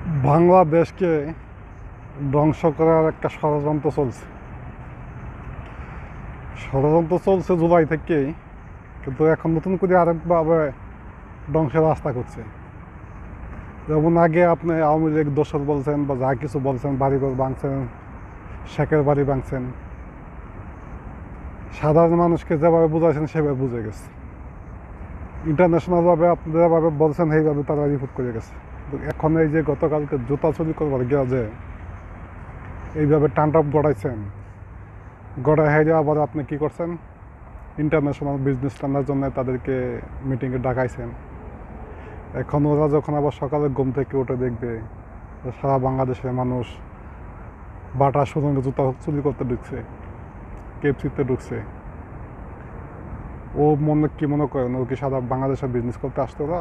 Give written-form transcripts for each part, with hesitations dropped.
বাংলাদেশকে ধ্বংস করার একটা ষড়যন্ত্র চলছে জুলাই থেকেই, কিন্তু এখন নতুন করে আরেকভাবে ধ্বংসের রাস্তা করছে। যেমন আগে আপনি আওয়ামী লীগ দোষর বলছেন বা যা কিছু বলছেন, বাড়িঘর ভাঙছেন, শেখের বাড়ি ভাঙছেন, সাধারণ মানুষকে যেভাবে বুঝাইছেন সেভাবে বুঝে গেছে। ইন্টারন্যাশনালভাবে আপনি যেভাবে বলছেন সেইভাবে তারা রিপোর্ট করে গেছে। এখন এই যে গতকালকে জুতা চুরি করবার গিয়া যে এইভাবে টান্ডব গড়াইছেন, গড়াই হাইরে আবার আপনি কি করছেন, ইন্টারন্যাশনাল বিজনেস টানার জন্য তাদেরকে মিটিংয়ে ডাকাইছেন। এখন ওরা যখন আবার সকালে ঘুম থেকে উঠে দেখবে সারা বাংলাদেশের মানুষ বাটা সুরঙ্গে জুতা চুরি করতে ঢুকছে, কেপসিতে ঢুকছে, ও কি মনে করেন ও কি সারা বাংলাদেশে বিজনেস করতে আসতো? ওরা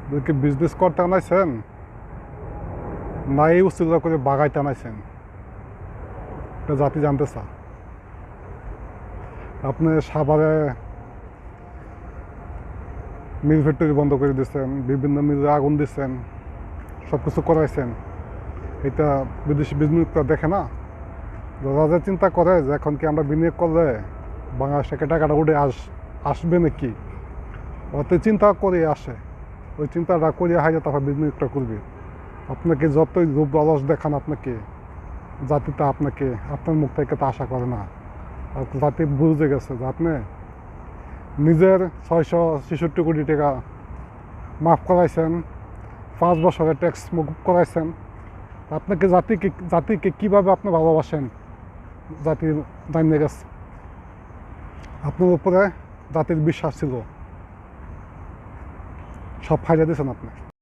ওদেরকে বিজনেস করতে আনাইছেন না এই উচিত করে বাগাইতে আনাইছেন? এটা জাতি জানতে চা। আপনি সাভারে মিল ফ্যাক্টরি বন্ধ করে দিচ্ছেন, বিভিন্ন মিলে আগুন দিচ্ছেন, সব কিছু করাইছেন। এটা বিদেশি বিনিয়োগটা দেখে না? রাজা চিন্তা করে যে এখন কি আমরা বিনিয়োগ করলে বাংলাদেশ থেকে টাকাটা উঠে আসবে নাকি, ওতে চিন্তা করে আসে। ওই চিন্তাটা করে হাইলে তারপর বিনিয়োগটা করবে। আপনাকে যতই রূপ লালস দেখান, আপনাকে জাতিটা আপনাকে আপনার মুখ থেকে তা আশা করে না। আর জাতি বুঝে গেছে যে আপনি নিজের 666 কোটি টাকা মাফ করাইছেন, 5 বছরের ট্যাক্স মকুব করাইছেন। আপনাকে জাতিকে কীভাবে আপনি ভালোবাসেন জাতি জানিয়ে গেছে। আপনার উপরে জাতির বিশ্বাস ছিল, সব ফাইলে দিয়েছেন আপনি।